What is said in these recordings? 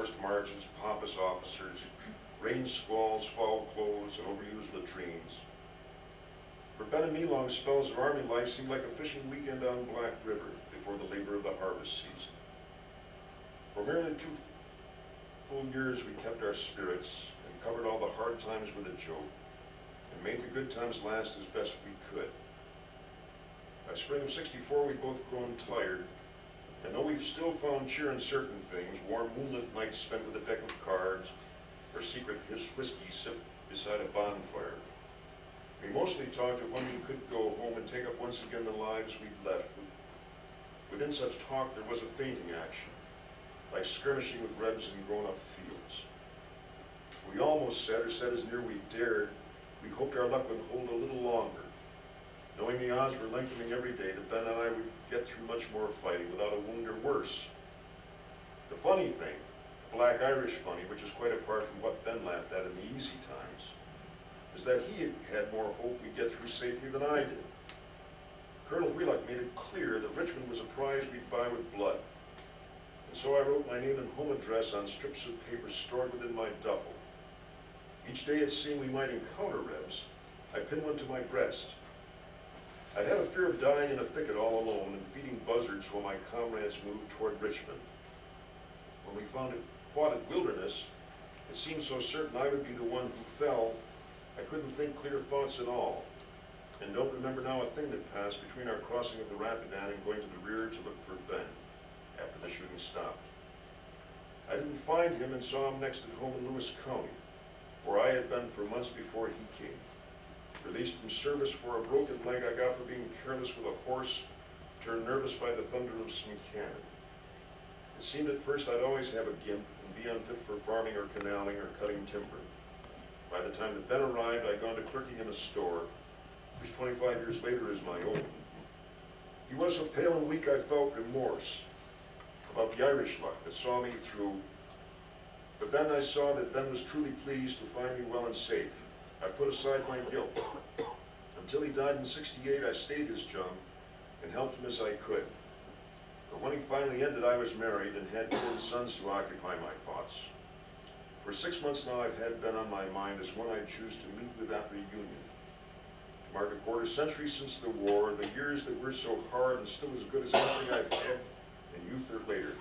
forced marches, pompous officers, rain squalls, foul clothes, and overused latrines. For Ben and me, long spells of Army life seemed like a fishing weekend on Black River before the labor of the harvest season. For merely 2 full years, we kept our spirits and covered all the hard times with a joke and made the good times last as best we could. By spring of '64, we'd both grown tired, and though we've still found cheer in certain things, warm moonlit nights spent with a deck of cards or secret whiskey sipped beside a bonfire, we mostly talked of when we could go home and take up once again the lives we'd left. Within such talk there was a fainting action, like skirmishing with rebs in grown-up fields. We almost said, or said as near we dared, we hoped our luck would hold a little longer, knowing the odds were lengthening every day that Ben and I would get through much more fighting without a wound or worse. The funny thing, Black Irish funny, which is quite apart from what Ben laughed at in the easy times, is that he had more hope we'd get through safely than I did. Colonel Wheelock made it clear that Richmond was a prize we'd buy with blood, and so I wrote my name and home address on strips of paper stored within my duffel. Each day it seemed we might encounter rebs, I pinned one to my breast. I had a fear of dying in a thicket all alone and feeding buzzards while my comrades moved toward Richmond. When we fought at Wilderness, it seemed so certain I would be the one who fell, I couldn't think clear thoughts at all, and don't remember now a thing that passed between our crossing of the Rapidan and going to the rear to look for Ben after the shooting stopped. I didn't find him and saw him next at home in Lewis County, where I had been for months before he came. Released from service for a broken leg I got for being careless with a horse, turned nervous by the thunder of some cannon. It seemed at first I'd always have a gimp and be unfit for farming or canaling or cutting timber. By the time that Ben arrived, I'd gone to clerking in a store, which 25 years later is my own. He was so pale and weak I felt remorse about the Irish luck that saw me through, but then I saw that Ben was truly pleased to find me well and safe. I put aside my guilt. Until he died in '68, I stayed his chum and helped him as I could. But when he finally ended, I was married and had 10 sons to occupy my thoughts. For 6 months now, I've had Ben on my mind as one I choose to meet with that reunion. To mark a quarter century since the war, the years that were so hard and still as good as anything I've had in youth or later,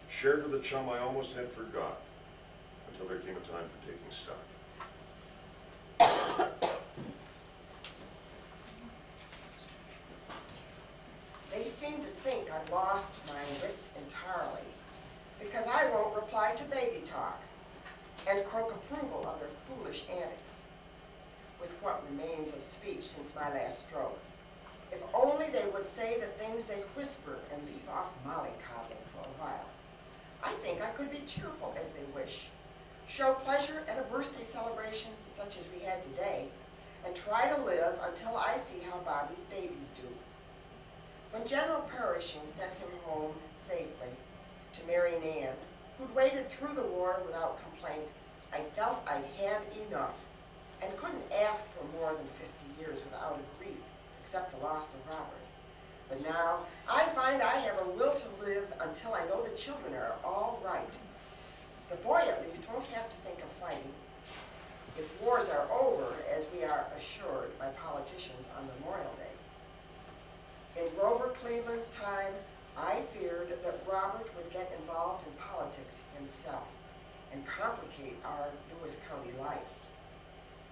shared with a chum I almost had forgot, until there came a time for taking stock. They seem to think I've lost my wits entirely, because I won't reply to baby talk and croak approval of their foolish antics, with what remains of speech since my last stroke. If only they would say the things they whisper and leave off mollycoddling for a while. I think I could be cheerful as they wish, show pleasure at a birthday celebration such as we had today, and try to live until I see how Bobby's babies do. When General Pershing sent him home safely to marry Nan, who'd waited through the war without complaint, I felt I'd had enough and couldn't ask for more than 50 years without a grief, except the loss of Robert. But now I find I have a will to live until I know the children are all right. The boy at least won't have to think of fighting. If wars are over, as we are assured by politicians on Memorial Day. In Grover Cleveland's time, I feared that Robert would get involved in politics himself and complicate our Lewis County life.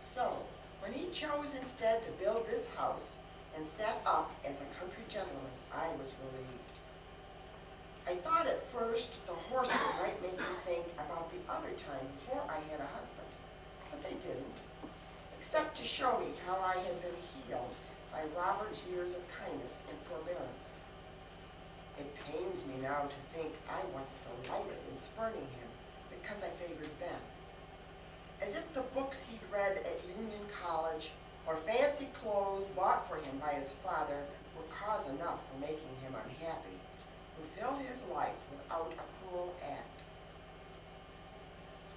So, when he chose instead to build this house and set up as a country gentleman, I was relieved. I thought at first the horses might make me think about the other time before I had a husband, but they didn't, except to show me how I had been healed by Robert's years of kindness and forbearance. It pains me now to think I once delighted in spurning him because I favored Ben. As if the books he'd read at Union College or fancy clothes bought for him by his father were cause enough for making him unhappy, who filled his life without a cruel act.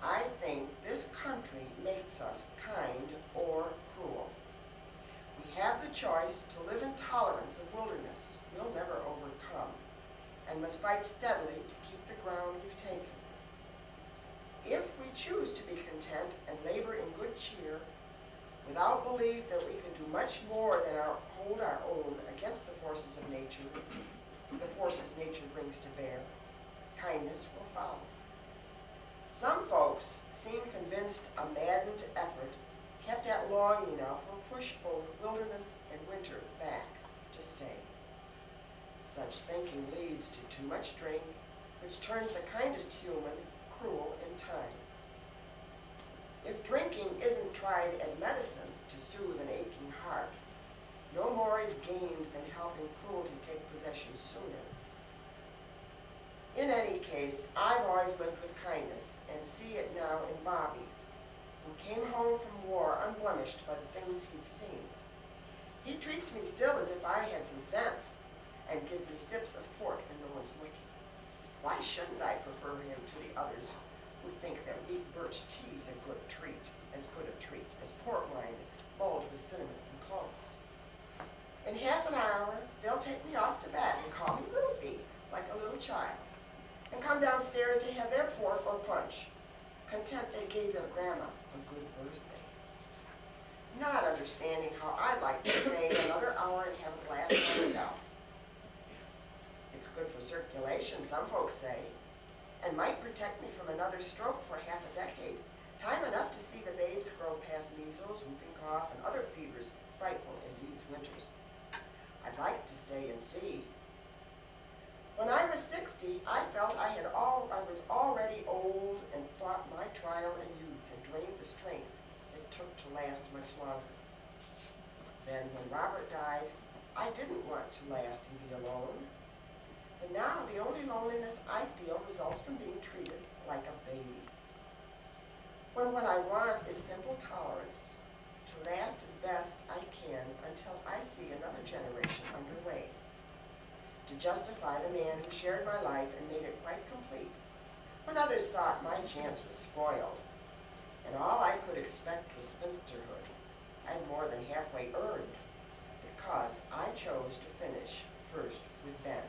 I think this country makes us kind or cruel. We have the choice to live in tolerance of wilderness we'll never overcome, and must fight steadily to keep the ground we've taken. choose to be content and labor in good cheer, without belief that we can do much more than hold our own against the forces of nature, the forces nature brings to bear, kindness will follow. Some folks seem convinced a maddened effort, kept at long enough, will push both wilderness and winter back to stay. Such thinking leads to too much drink, which turns the kindest human cruel in time. If drinking isn't tried as medicine to soothe an aching heart, no more is gained than helping cruelty take possession sooner. In any case, I've always lived with kindness, and see it now in Bobby, who came home from war unblemished by the things he'd seen. He treats me still as if I had some sense, and gives me sips of port when no one's looking. Why shouldn't I prefer him to the others who think that weak birch tea's a good treat as port wine mulled with cinnamon and cloves? In half an hour, they'll take me off to bed and call me Ruthie, like a little child, and come downstairs to have their pork or punch, content they gave their grandma a good birthday. Not understanding how I'd like to stay another hour and have a glass myself. It's good for circulation, some folks say, and might protect me from another stroke for half a decade, time enough to see the babes grow past measles, whooping cough, and other fevers frightful in these winters. I'd like to stay and see. When I was 60, I felt I was already old and thought my trial in youth had drained the strength it took to last much longer. Then when Robert died, I didn't want to last and be alone. But now the only loneliness I feel results from being treated like a baby. When what I want is simple tolerance, to last as best I can until I see another generation underway, to justify the man who shared my life and made it quite complete, when others thought my chance was spoiled, and all I could expect was spinsterhood, I'd more than halfway earned, because I chose to finish first with Ben.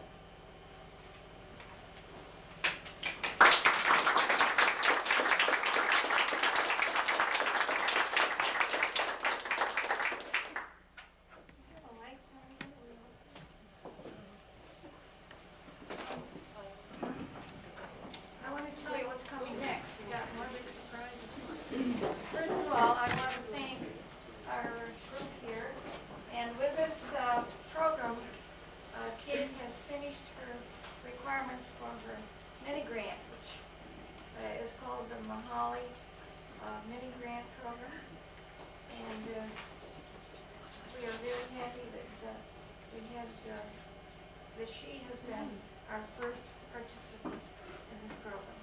She has been our first participant in this program.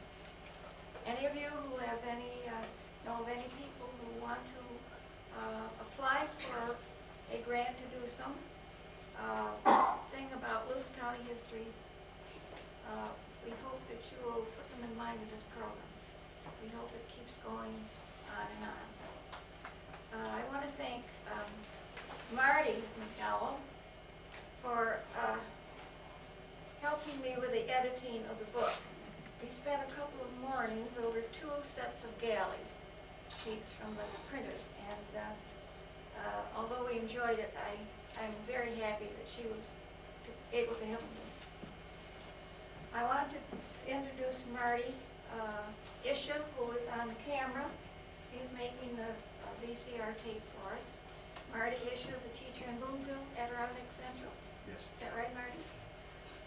Any of you who have know of any people who want to apply for a grant to do some thing about Lewis County history, we hope that you will put them in mind of this program. We hope it keeps going on and on. I want to thank Marty McDowell for helping me with the editing of the book. We spent a couple of mornings over 2 sets of galleys, sheets from the printers, and although we enjoyed it, I'm very happy that she was able to help me. I want to introduce Marty Isha, who is on the camera. He's making the VCR tape for us. Marty Isha is a teacher in Bloomfield, Adirondack Central. Yes. Is that right, Marty?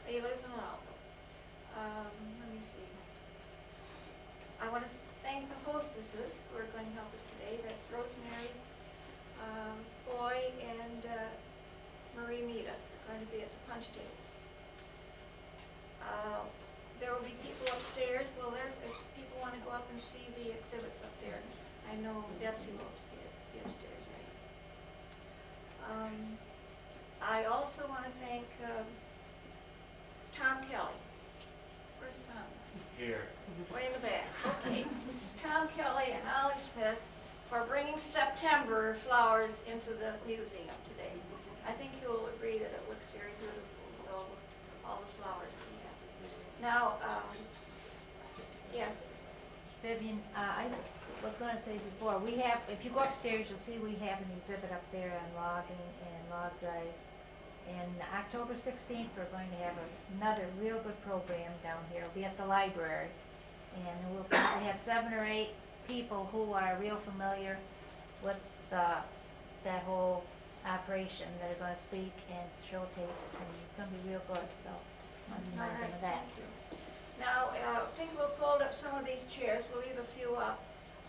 He lives in Louisville. Let me see. I want to thank the hostesses who are going to help us today. That's Rosemary, Foy, and Marie Mita. They're going to be at the punch tables. There will be people upstairs. Well, if people want to go up and see the exhibits up there, I know Betsy will be upstairs, right? I also want to thank Tom Kelly. Where's Tom? Here. Way in the back. Okay. Tom Kelly and Ollie Smith for bringing September flowers into the museum today. I think you'll agree that it looks very beautiful with all the flowers we have. Now, yes. Vivian, I was gonna say before, we have, if you go upstairs, you'll see we have an exhibit up there on logging and log drives. And October 16th, we're going to have another real good program down here. It'll be at the library. And we'll probably have 7 or 8 people who are real familiar with that whole operation that are gonna speak and show tapes, and it's gonna be real good, so I'm All reminded right, of that. thank you. Now, I think we'll fold up some of these chairs, we'll leave a few up,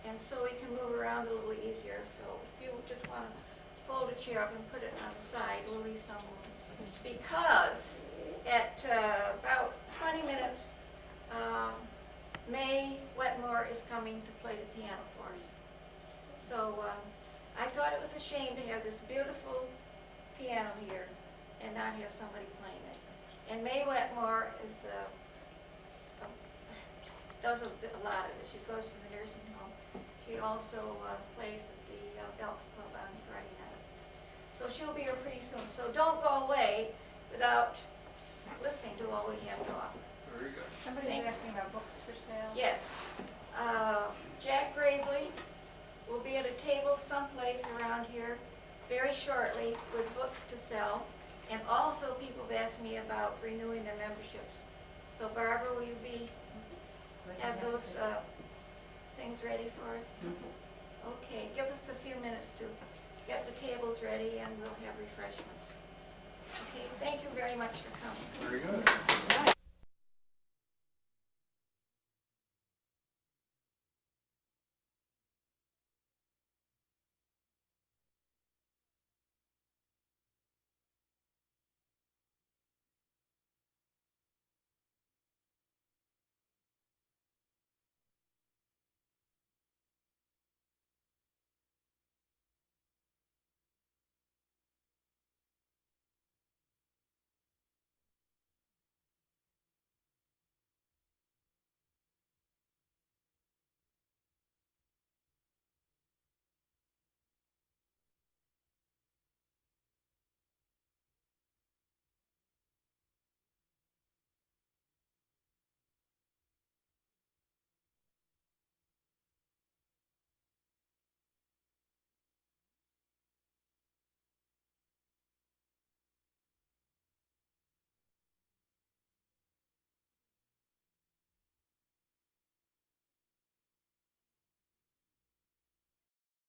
and so we can move around a little easier. So if you just want to fold a chair up and put it on the side, we'll leave some room. Because at about 20 minutes, May Wetmore is coming to play the piano for us. So I thought it was a shame to have this beautiful piano here and not have somebody playing it. And May Wetmore is does a lot of it. She goes to the nursing home. She also plays at the Elks Club on Friday nights. So she'll be here pretty soon. So don't go away without listening to all we have to offer. Very good. Somebody Somebody's asking about books for sale? Yes. Jack Gravely will be at a table someplace around here very shortly with books to sell. And also people have asked me about renewing their memberships. So Barbara, will you have those things ready for us? Okay, give us a few minutes to get the tables ready and we'll have refreshments. Okay, thank you very much for coming. Very good.